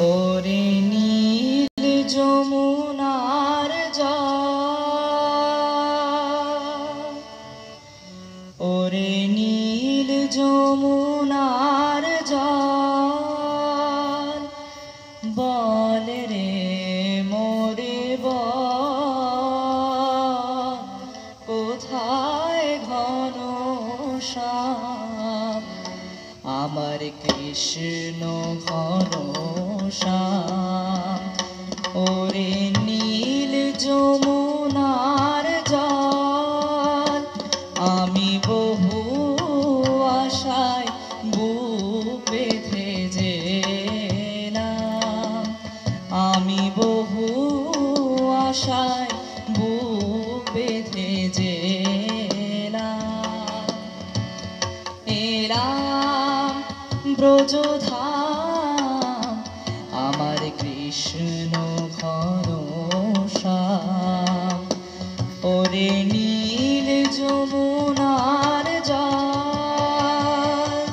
ওরে নীল যমুনার জল, ওরে নীল যমুনার জল, বল রে মোরে বল, কোথায় ঘন শ্যাম আমার কৃষ্ণ ঘন শ্যাম। ওরে নীল যমুনার জল, আমি বহু আশায় বুক বেঁধে যেলাম, আমি বহু আশায় বুক বেঁধে যেলাম। এলাম ব্রজধাম আমার কৃষ্ণ ঘন শ্যাম। ওরে নীল যমুনার জল,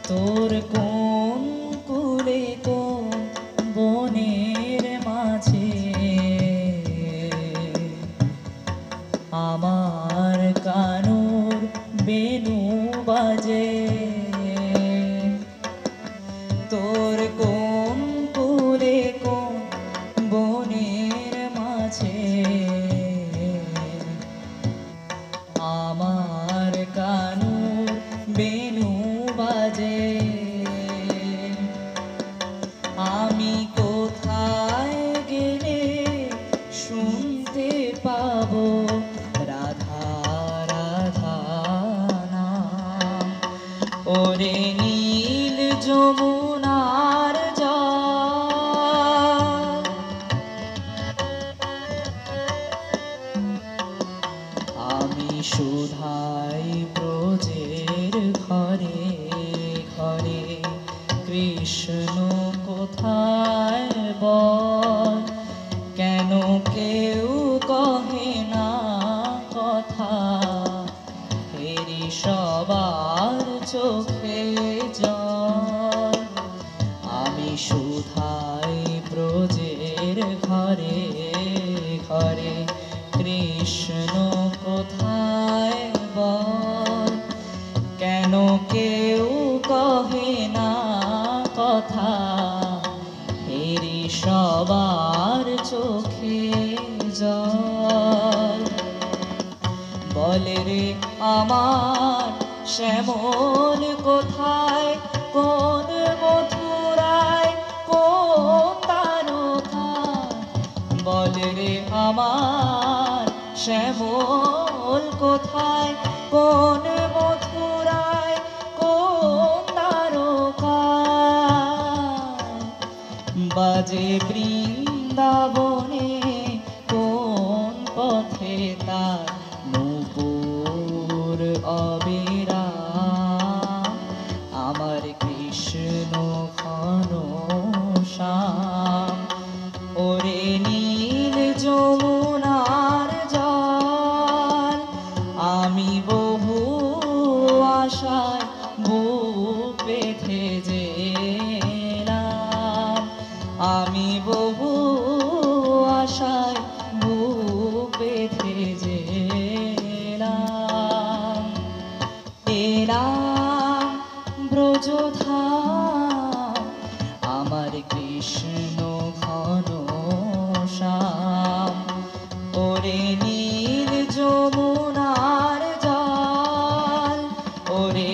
তোর কোন কুলে কোন বনের মাঝে আমার কানুর বেনু বাজে। তোর কোন কুলে কোন বনের মাঝে আমার কানুর বেনু বাজে। আমি কোথায় গেলে শুনতে পাবো রাধা রাধা নাম। ওরে নীল যমুনার জল, আমি সুধাই ব্রজের ঘরে ঘরে, কৃষ্ণ কোথায় বল, কেন কেউ কহে না কথা, ফেরি সবার চোখে জল। আমি সুধাই ব্রজের ঘরে ঘরে, কৃষ্ণ কোথায় বল, কেন কেউ কহে না কথা, ফেরি সবার চোখে জল। বলে রে আমার শ্যামল কোথায়, কোন মথুরায় কোন তারকায়। বলে রে আমার শ্যামল কোথায়, কোন মথুরায় কোন তারকায়। বাজে বৃন্দাবনে কোন পথে তার নূপুর অবিরাম, আমার কৃষ্ণ ঘন শ্যাম। ওরে নীল যমুনার জল, আমি বহু আশায় বুক বেঁধে যেলাম, আমি বহু আশায় বুক বেঁধে যেলাম। এলাম ব্রজধাম আমার কৃষ্ণ ঘন শ্যাম। ওরে নীল যমুনার জল, ওরে